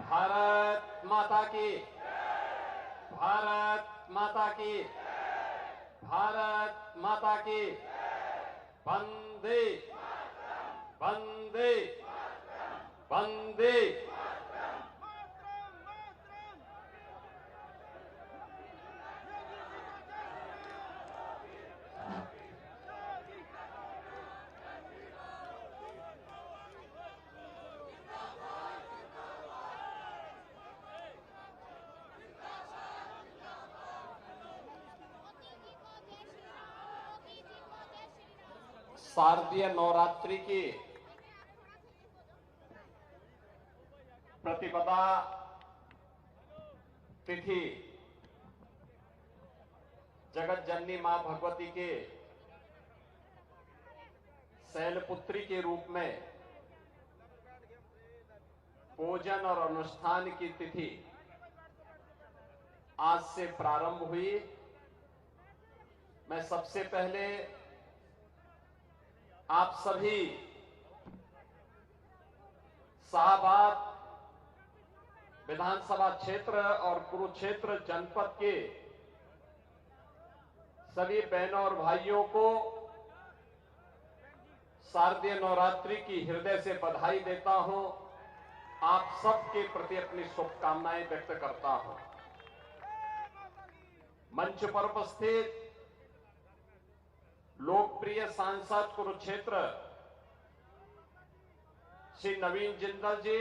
भारत माता की, भारत माता की, भारत माता की। वंदे वंदे वंदे। शारदीय नवरात्रि की प्रतिपदा तिथि जगत जननी मां भगवती के शैलपुत्री के रूप में पूजन और अनुष्ठान की तिथि आज से प्रारंभ हुई। मैं सबसे पहले आप सभी शाहबाद विधानसभा क्षेत्र और कुरुक्षेत्र जनपद के सभी बहनों और भाइयों को शारदीय नवरात्रि की हृदय से बधाई देता हूं। आप सबके प्रति अपनी शुभकामनाएं व्यक्त करता हूं। मंच पर उपस्थित लोकप्रिय सांसद कुरुक्षेत्र श्री नवीन जिंदल जी,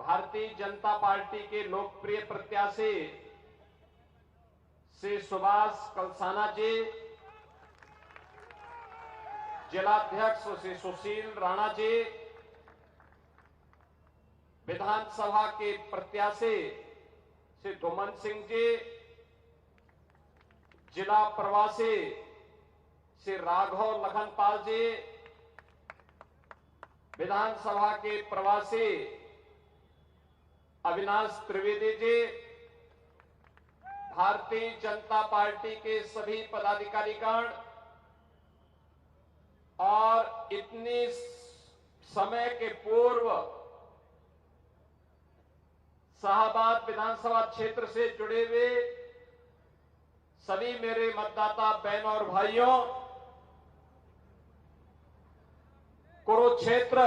भारतीय जनता पार्टी के लोकप्रिय प्रत्याशी श्री सुभाष कलसाना जी, जिलाध्यक्ष श्री सुशील राणा जी, विधानसभा के प्रत्याशी श्री धुमन सिंह जी, जिला प्रवासी श्री राघव लखनपाल जी, विधानसभा के प्रवासी अविनाश त्रिवेदी जी, भारतीय जनता पार्टी के सभी पदाधिकारीगण और इतनी समय के पूर्व शाहबाद विधानसभा क्षेत्र से जुड़े हुए सभी मेरे मतदाता बहनों और भाइयों, कुरुक्षेत्र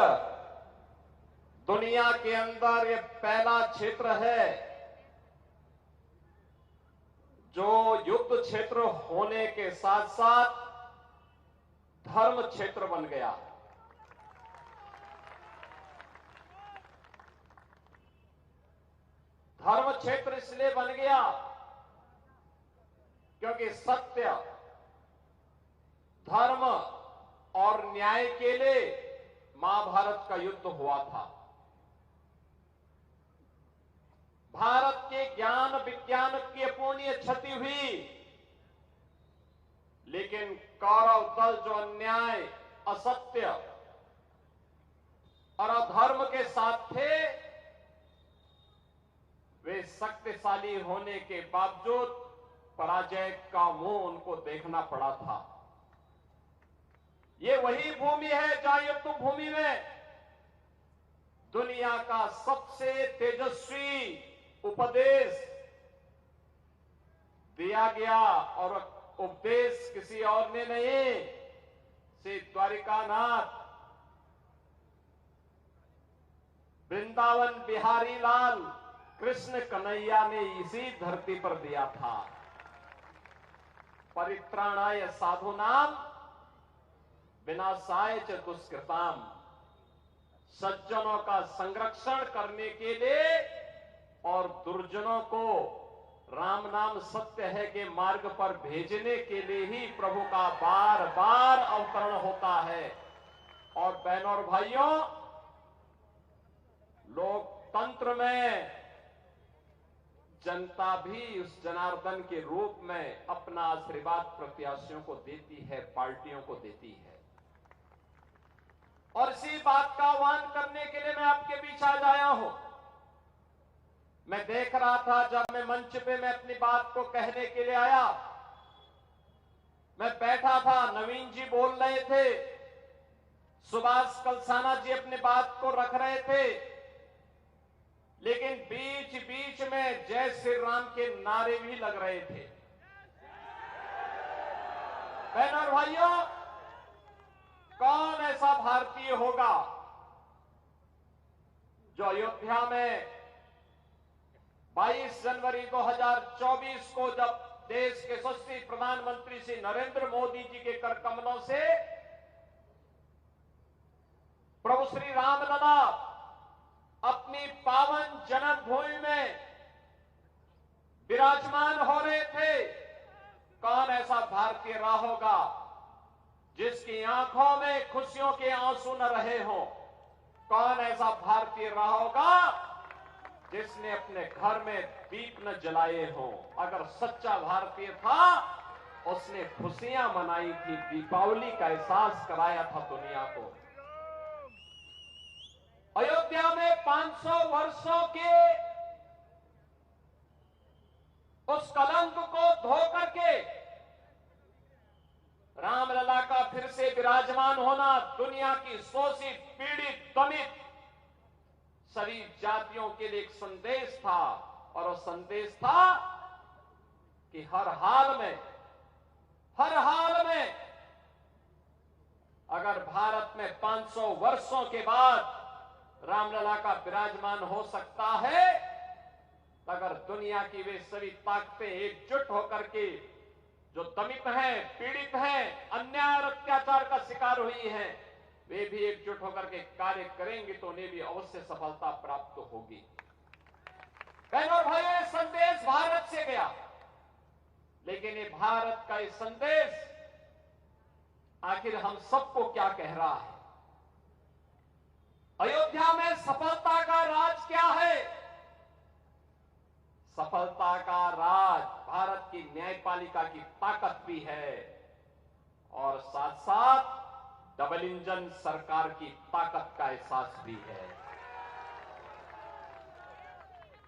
दुनिया के अंदर ये पहला क्षेत्र है जो युद्ध क्षेत्र होने के साथ साथ धर्म क्षेत्र बन गया। धर्म क्षेत्र इसलिए बन गया क्योंकि सत्य, धर्म और न्याय के लिए महाभारत का युद्ध हुआ था। भारत के ज्ञान विज्ञान की अपूर्णीय क्षति हुई, लेकिन कौरव दल जो अन्याय, असत्य और अधर्म के साथ थे, वे शक्तिशाली होने के बावजूद पराजय का मुंह उनको देखना पड़ा था। ये वही भूमि है जहां युद्ध भूमि में दुनिया का सबसे तेजस्वी उपदेश दिया गया, और उपदेश किसी और ने नहीं, श्री द्वारिकानाथ वृंदावन बिहारी लाल कृष्ण कन्हैया ने इसी धरती पर दिया था। परित्राणाय साधूनाम विनाशाय च दुष्कृताम, सज्जनों का संरक्षण करने के लिए और दुर्जनों को राम नाम सत्य है के मार्ग पर भेजने के लिए ही प्रभु का बार बार अवतरण होता है। और बहनों और भाइयों, लोकतंत्र में जनता भी उस जनार्दन के रूप में अपना आशीर्वाद प्रत्याशियों को देती है, पार्टियों को देती है। और इसी बात का आह्वान करने के लिए मैं आपके बीच आज आया हूं। मैं देख रहा था जब मैं मंच पे मैं अपनी बात को कहने के लिए आया, मैं बैठा था, नवीन जी बोल रहे थे, सुभाष कलसाना जी अपनी बात को रख रहे थे, लेकिन बीच बीच में जय श्री राम के नारे भी लग रहे थे। बहनों और भाइयों, कौन ऐसा भारतीय होगा जो अयोध्या में 22 जनवरी 2024 को जब देश के यशस्वी प्रधानमंत्री श्री नरेंद्र मोदी जी के कर कमलों से प्रभु श्री रामलला अपनी पावन जन्मभूमि में विराजमान हो रहे थे, कौन ऐसा भारतीय रहा होगा जिसकी आंखों में खुशियों के आंसू न रहे हों? कौन ऐसा भारतीय रहा होगा जिसने अपने घर में दीप न जलाए हों? अगर सच्चा भारतीय था, उसने खुशियां मनाई थी, दीपावली का एहसास कराया था दुनिया को। अयोध्या में 500 वर्षों के उस कलंक को धो करके रामलला का फिर से विराजमान होना दुनिया की शोषित, पीड़ित, दमित सभी जातियों के लिए एक संदेश था। और वो संदेश था कि हर हाल में अगर भारत में 500 वर्षों के बाद रामलला का विराजमान हो सकता है, तो अगर दुनिया की वे सभी ताकतें एकजुट होकर के जो दमित हैं, पीड़ित हैं, अन्याय और अत्याचार का शिकार हुई हैं, वे भी एकजुट होकर के कार्य करेंगे तो उन्हें भी अवश्य सफलता प्राप्त होगी। बहनों और भाइयों, ये संदेश भारत से गया, लेकिन ये भारत का ये संदेश आखिर हम सबको क्या कह रहा है? अयोध्या में सफलता का राज क्या है? सफलता का राज भारत की न्यायपालिका की ताकत भी है और साथ साथ डबल इंजन सरकार की ताकत का एहसास भी है।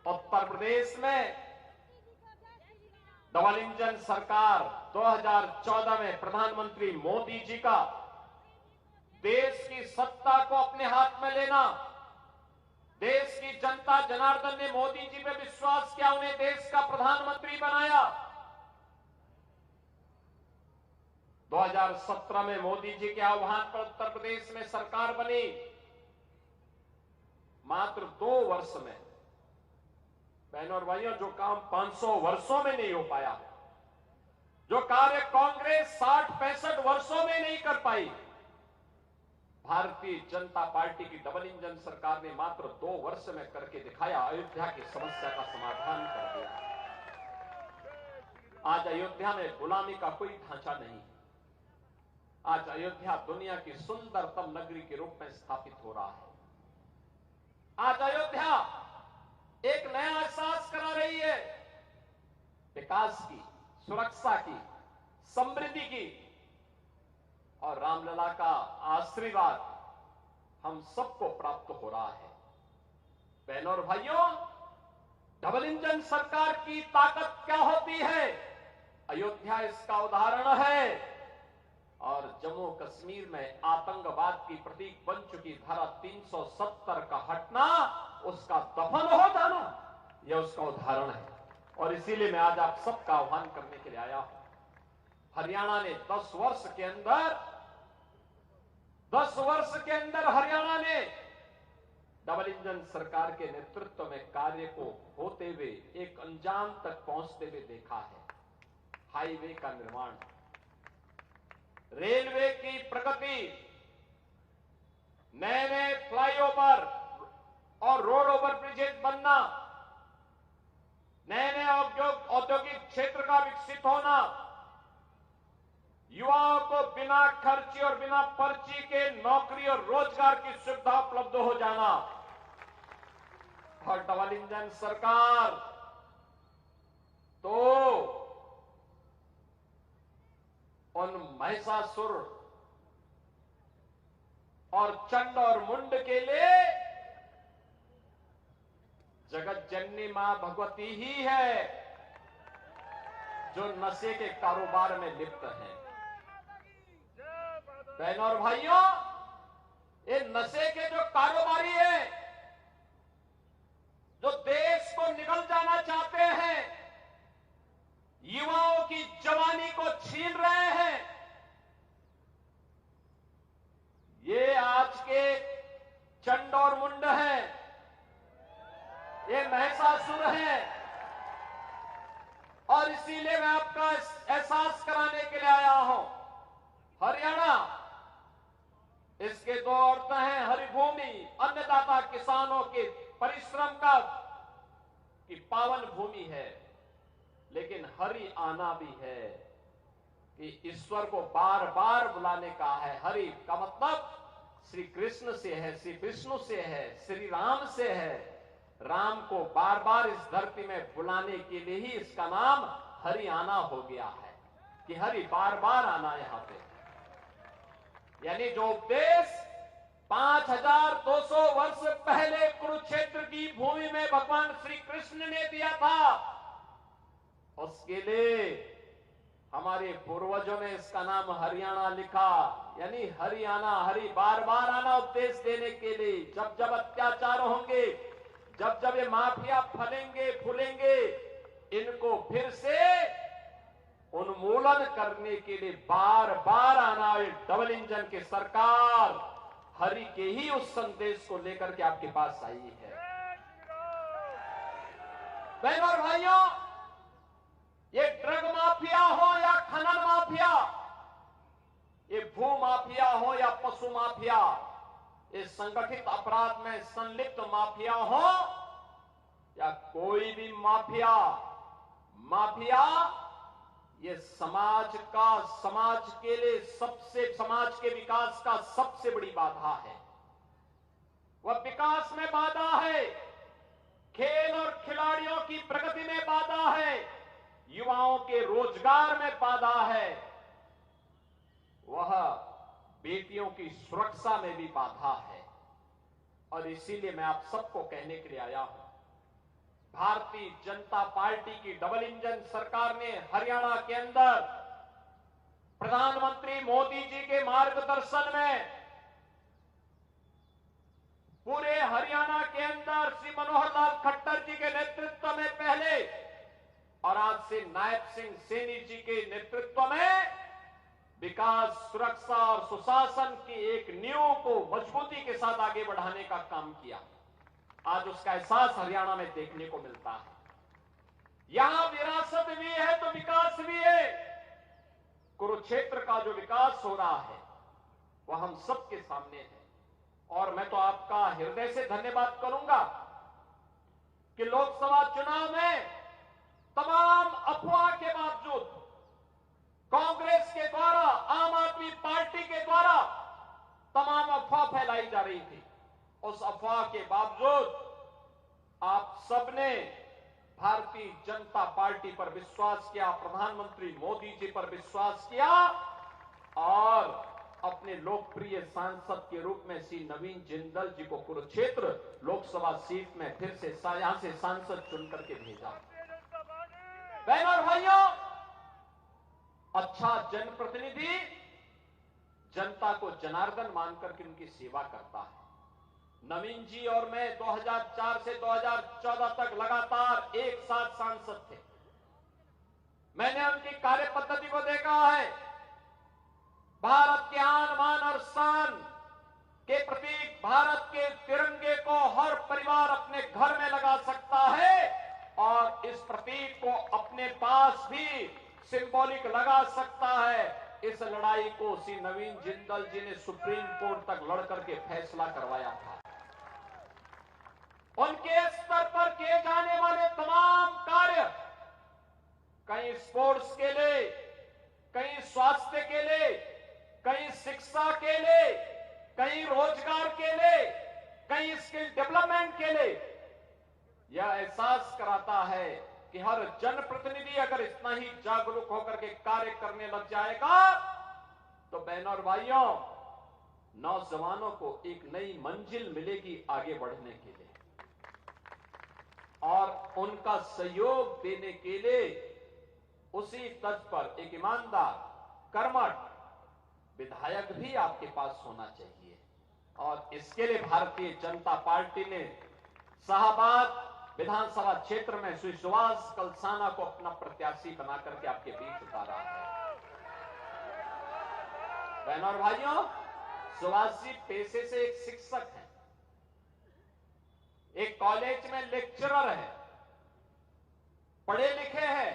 उत्तर प्रदेश में डबल इंजन सरकार 2014 में प्रधानमंत्री मोदी जी का देश की सत्ता को अपने हाथ में लेना, देश की जनता जनार्दन ने मोदी जी पे विश्वास किया, उन्हें देश का प्रधानमंत्री बनाया। 2017 में मोदी जी के आह्वान पर उत्तर प्रदेश में सरकार बनी। मात्र 2 वर्ष में, बहनों और भाइयों, जो काम 500 वर्षों में नहीं हो पाया, जो कार्य कांग्रेस 60-65 वर्षों में नहीं कर पाई, भारतीय जनता पार्टी की डबल इंजन सरकार ने मात्र 2 वर्ष में करके दिखाया। अयोध्या की समस्या का समाधान कर दिया। आज अयोध्या में गुलामी का कोई ढांचा नहीं। आज अयोध्या दुनिया की सुंदरतम नगरी के रूप में स्थापित हो रहा है। आज अयोध्या एक नया एहसास करा रही है, विकास की, सुरक्षा की, समृद्धि की, और रामलला का आशीर्वाद हम सबको प्राप्त हो रहा है। बहनों और भाइयों, डबल इंजन सरकार की ताकत क्या होती है? अयोध्या इसका उदाहरण है। और जम्मू कश्मीर में आतंकवाद की प्रतीक बन चुकी धारा 370 का हटना, उसका दफन हो जाना, यह उसका उदाहरण है। और इसीलिए मैं आज आप सबका आह्वान करने के लिए आया हूं। हरियाणा ने 10 वर्ष के अंदर हरियाणा ने डबल इंजन सरकार के नेतृत्व में कार्य को होते हुए एक अंजाम तक पहुंचते हुए देखा है। हाईवे का निर्माण, रेलवे की प्रगति, नए नए फ्लाईओवर और रोड ओवर ब्रिजेज बनना, नए नए औद्योगिक क्षेत्र का विकसित होना, युवाओं को बिना खर्ची और बिना पर्ची के नौकरी और रोजगार की सुविधा उपलब्ध हो जाना, और डबल इंजन सरकार तो उन महिषासुर और चंड और मुंड के लिए जगत जननी मां भगवती ही है, जो नशे के कारोबार में लिप्त हैं। बहनों और भाइयों, ये नशे के जो कारोबारी हैं, जो देश को निगल जाना चाहते हैं, युवाओं की जवानी को छीन रहे हैं, ये आज के चंड और मुंड हैं, ये महिषासुर हैं। और इसीलिए मैं आपका एहसास कराने के लिए आया हूं। हरियाणा, इसके दो औरतें हैं, हरिभूमि, अन्नदाता किसानों के परिश्रम की पावन भूमि है, लेकिन हरि आना भी है कि ईश्वर को बार बार बुलाने का है। हरि का मतलब श्री कृष्ण से है, श्री विष्णु से है, श्री राम से है। राम को बार बार इस धरती में बुलाने के लिए ही इसका नाम हरि आना हो गया है, कि हरि बार बार आना यहां पे। यानी जो उपदेश 5200 वर्ष पहले कुरुक्षेत्र की भूमि में भगवान श्री कृष्ण ने दिया था, उसके लिए हमारे पूर्वजों ने इसका नाम हरियाणा लिखा। यानी हरियाणा, हरि बार बार आना उपदेश देने के लिए। जब जब अत्याचार होंगे, जब जब ये माफिया फलेंगे फूलेंगे, इनको फिर से उन्मूलन करने के लिए बार बार आना। ये डबल इंजन की सरकार हरि के ही उस संदेश को लेकर के आपके पास आई है। बहनों और भाइयों, ये ड्रग माफिया हो या खनन माफिया, ये भू माफिया हो या पशु माफिया, ये संगठित अपराध में संलिप्त माफिया हो या कोई भी माफिया, ये समाज के लिए समाज के विकास का सबसे बड़ी बाधा है। वह विकास में बाधा है, खेल और खिलाड़ियों की प्रगति में बाधा है, युवाओं के रोजगार में बाधा है, वह बेटियों की सुरक्षा में भी बाधा है। और इसीलिए मैं आप सबको कहने के लिए आया हूं, भारतीय जनता पार्टी की डबल इंजन सरकार ने हरियाणा के अंदर प्रधानमंत्री मोदी जी के मार्गदर्शन में पूरे हरियाणा के अंदर श्री मनोहर लाल खट्टर जी के नेतृत्व में पहले और आज से नायब सिंह सैनी जी के नेतृत्व में विकास, सुरक्षा और सुशासन की एक नींव को मजबूती के साथ आगे बढ़ाने का काम किया। आज उसका एहसास हरियाणा में देखने को मिलता है। यहां विरासत भी है तो विकास भी है। कुरुक्षेत्र का जो विकास हो रहा है वह हम सबके सामने है। और मैं तो आपका हृदय से धन्यवाद करूंगा कि लोकसभा चुनाव में तमाम अफवाह के बावजूद कांग्रेस के द्वारा, आम आदमी पार्टी के द्वारा तमाम अफवाह फैलाई जा रही थी, उस अफवाह के बावजूद आप सबने भारतीय जनता पार्टी पर विश्वास किया, प्रधानमंत्री मोदी जी पर विश्वास किया और अपने लोकप्रिय सांसद के रूप में श्री नवीन जिंदल जी को कुरुक्षेत्र लोकसभा सीट में फिर से यहां से सांसद चुनकर के भेजा। बहनों और भाइयों, अच्छा जनप्रतिनिधि जनता को जनार्दन मानकर के उनकी सेवा करता है। नवीन जी और मैं 2004 से 2014 तक लगातार एक साथ सांसद थे। मैंने उनकी कार्य पद्धति को देखा है। भारत के आन बान और शान के प्रतीक भारत के तिरंगे को हर परिवार अपने घर में लगा सकता है और इस प्रतीक को अपने पास भी सिंबॉलिक लगा सकता है। इस लड़ाई को श्री नवीन जिंदल जी ने सुप्रीम कोर्ट तक लड़ करके फैसला करवाया था। उनके स्तर पर किए जाने वाले तमाम कार्य, कहीं स्पोर्ट्स के लिए, कहीं स्वास्थ्य के लिए, कहीं शिक्षा के लिए, कहीं रोजगार के लिए, कहीं स्किल डेवलपमेंट के लिए, यह एहसास कराता है कि हर जनप्रतिनिधि अगर इतना ही जागरूक होकर के कार्य करने लग जाएगा तो बहनों और भाइयों, नौजवानों को एक नई मंजिल मिलेगी आगे बढ़ने के लिए। और उनका सहयोग देने के लिए उसी तर्ज पर एक ईमानदार, कर्मठ विधायक भी आपके पास होना चाहिए। और इसके लिए भारतीय जनता पार्टी ने शाहबाद विधानसभा क्षेत्र में श्री सुभाष कलसाना को अपना प्रत्याशी बनाकर के आपके बीच उतारा है। बहनों और भाइयों, सुभाष जी पेशे से एक शिक्षक हैं, एक कॉलेज में लेक्चरर है, पढ़े लिखे हैं,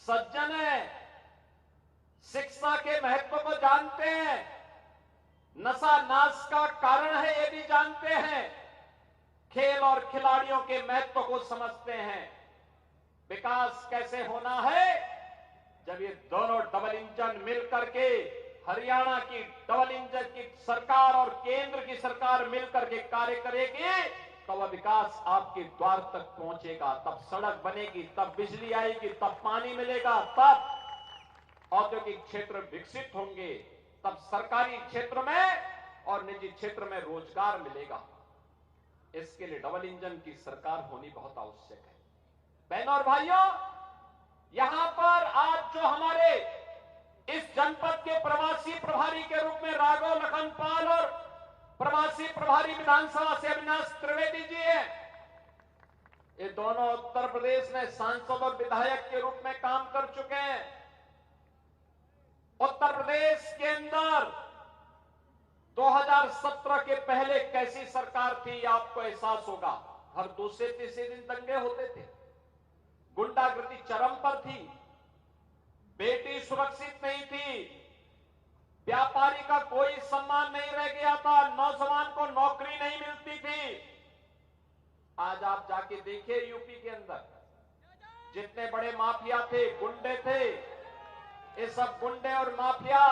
सज्जन है, शिक्षा के महत्व को जानते हैं, नशा नाश का कारण है ये भी जानते हैं, खेल और खिलाड़ियों के महत्व को समझते हैं। विकास कैसे होना है? जब ये दोनों डबल इंजन मिलकर के, हरियाणा की डबल इंजन की सरकार और केंद्र की सरकार मिलकर के कार्य करेगी, तो वह विकास आपके द्वार तक पहुंचेगा। तब सड़क बनेगी, तब बिजली आएगी, तब पानी मिलेगा, तब औद्योगिक क्षेत्र विकसित होंगे, तब सरकारी क्षेत्र में और निजी क्षेत्र में रोजगार मिलेगा। इसके लिए डबल इंजन की सरकार होनी बहुत आवश्यक है। बहनों और भाइयों, यहां पर आज जो हमारे इस जनपद के प्रवासी प्रभारी के रूप में राघव लखनपाल और प्रवासी प्रभारी विधानसभा से अविनाश त्रिवेदी जी हैं, ये दोनों उत्तर प्रदेश में सांसद और विधायक के रूप में काम कर चुके हैं। उत्तर प्रदेश के अंदर 2017 के पहले कैसी सरकार थी आपको एहसास होगा। हर दूसरे तीसरे दिन दंगे होते थे, गुंडागर्दी चरम पर थी, बेटी सुरक्षित नहीं थी, व्यापारी का कोई सम्मान नहीं रह गया था, नौजवान को नौकरी नहीं मिलती थी। आज आप जाके देखिए यूपी के अंदर जितने बड़े माफिया थे, गुंडे थे, ये सब गुंडे और माफिया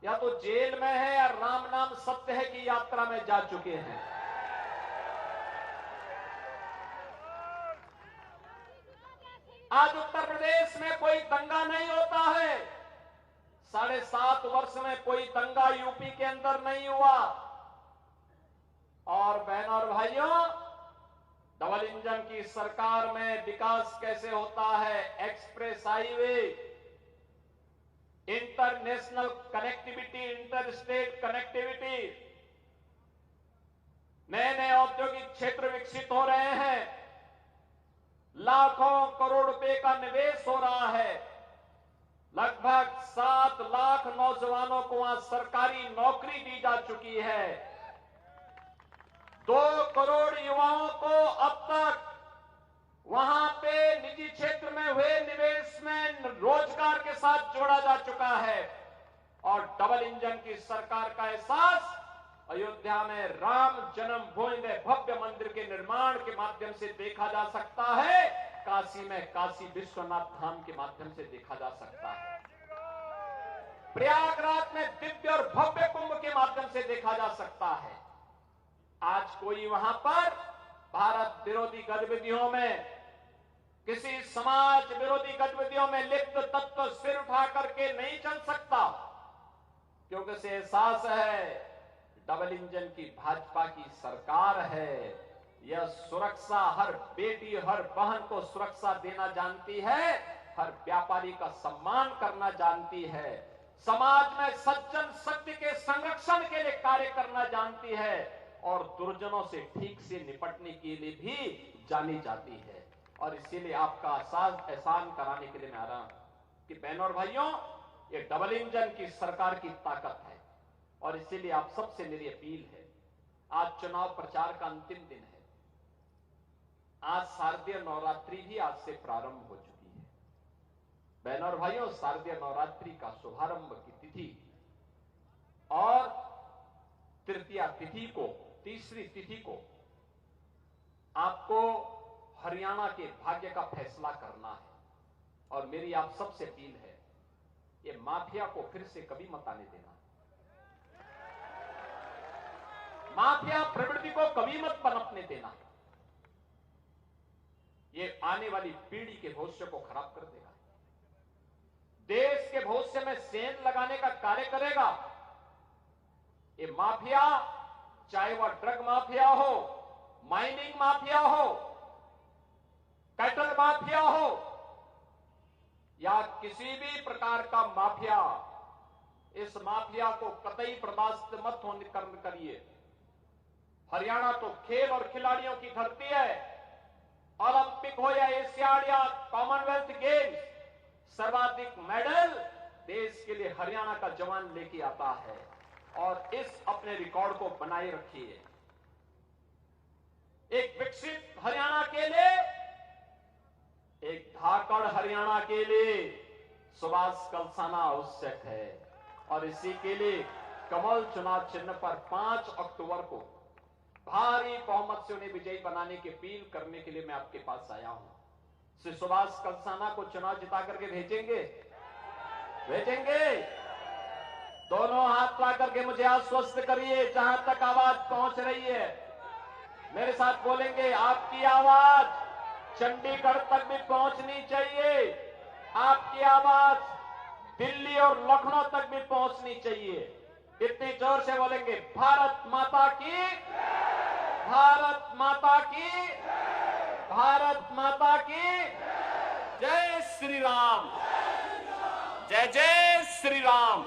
या तो जेल में है या राम नाम सत्य है की यात्रा में जा चुके हैं। आज उत्तर प्रदेश में कोई दंगा नहीं होता है। 7.5 वर्ष में कोई दंगा यूपी के अंदर नहीं हुआ। और बहनों और भाइयों, डबल इंजन की सरकार में विकास कैसे होता है? Express highway, international connectivity, inter state connectivity, नए नए औद्योगिक क्षेत्र विकसित हो रहे हैं, लाखों करोड़ रुपए का निवेश हो रहा है, लगभग 7 लाख नौजवानों को वहां सरकारी नौकरी दी जा चुकी है, 2 करोड़ युवाओं को अब तक वहां पे निजी क्षेत्र में हुए निवेश में रोजगार के साथ जोड़ा जा चुका है। और डबल इंजन की सरकार का एहसास अयोध्या में राम जन्मभूमि में भव्य मंदिर के निर्माण के माध्यम से देखा जा सकता है, काशी में काशी विश्वनाथ धाम के माध्यम से देखा जा सकता है, प्रयागराज में दिव्य और भव्य कुंभ के माध्यम से देखा जा सकता है। आज कोई वहां पर भारत विरोधी गतिविधियों में, किसी समाज विरोधी गतिविधियों में लिप्त तत्व सिर उठा करके नहीं चल सकता, क्योंकि उसे एहसास है डबल इंजन की भाजपा की सरकार है। यह सुरक्षा हर बेटी, हर बहन को सुरक्षा देना जानती है, हर व्यापारी का सम्मान करना जानती है, समाज में सज्जन शक्ति के संरक्षण के लिए कार्य करना जानती है और दुर्जनों से ठीक से निपटने के लिए भी जानी जाती है। और इसीलिए आपका एहसान कराने के लिए मैं आ रहा हूं कि बहनों और भाइयों, ये डबल इंजन की सरकार की ताकत है। और इसीलिए आप सबसे मेरी अपील है, आज चुनाव प्रचार का अंतिम दिन है, आज शारदीय नवरात्रि भी आज से प्रारंभ हो चुकी है। बहनों और भाइयों, शारदीय नवरात्रि का शुभारंभ की तिथि और तृतीया तिथि को, तीसरी तिथि को आपको हरियाणा के भाग्य का फैसला करना है। और मेरी आप सबसे अपील है, ये माफिया को फिर से कभी मत आने देना, माफिया प्रवृत्ति को कभी मत पनपने देना। ये आने वाली पीढ़ी के भविष्य को खराब कर देगा, देश के भविष्य में सेंध लगाने का कार्य करेगा। ये माफिया, चाहे वह ड्रग माफिया हो, माइनिंग माफिया हो, कैटल माफिया हो या किसी भी प्रकार का माफिया, इस माफिया को कतई बर्दाश्त मत करिए। हरियाणा तो खेल और खिलाड़ियों की धरती है, ओलंपिक हो या एशियाड या कॉमनवेल्थ गेम्स, सर्वाधिक मेडल देश के लिए हरियाणा का जवान लेके आता है। और इस अपने रिकॉर्ड को बनाए रखिए। एक विकसित हरियाणा के लिए, एक धाकड़ हरियाणा के लिए सुभाष कलसाना आवश्यक है। और इसी के लिए कमल चुनाव चिन्ह पर 5 अक्टूबर को भारी बहुमत से उन्हें विजयी बनाने की अपील करने के लिए मैं आपके पास आया हूं। श्री सुभाष कलसाना को चुनाव जिता करके भेजेंगे? दोनों हाथ ला करके मुझे आश्वस्त करिए, जहां तक आवाज पहुंच रही है मेरे साथ बोलेंगे। आपकी आवाज चंडीगढ़ तक भी पहुंचनी चाहिए, आपकी आवाज दिल्ली और लखनऊ तक भी पहुंचनी चाहिए। इतनी जोर से बोलेंगे, भारत माता की, भारत माता की, भारत माता की जय श्री राम, जय जय श्री राम।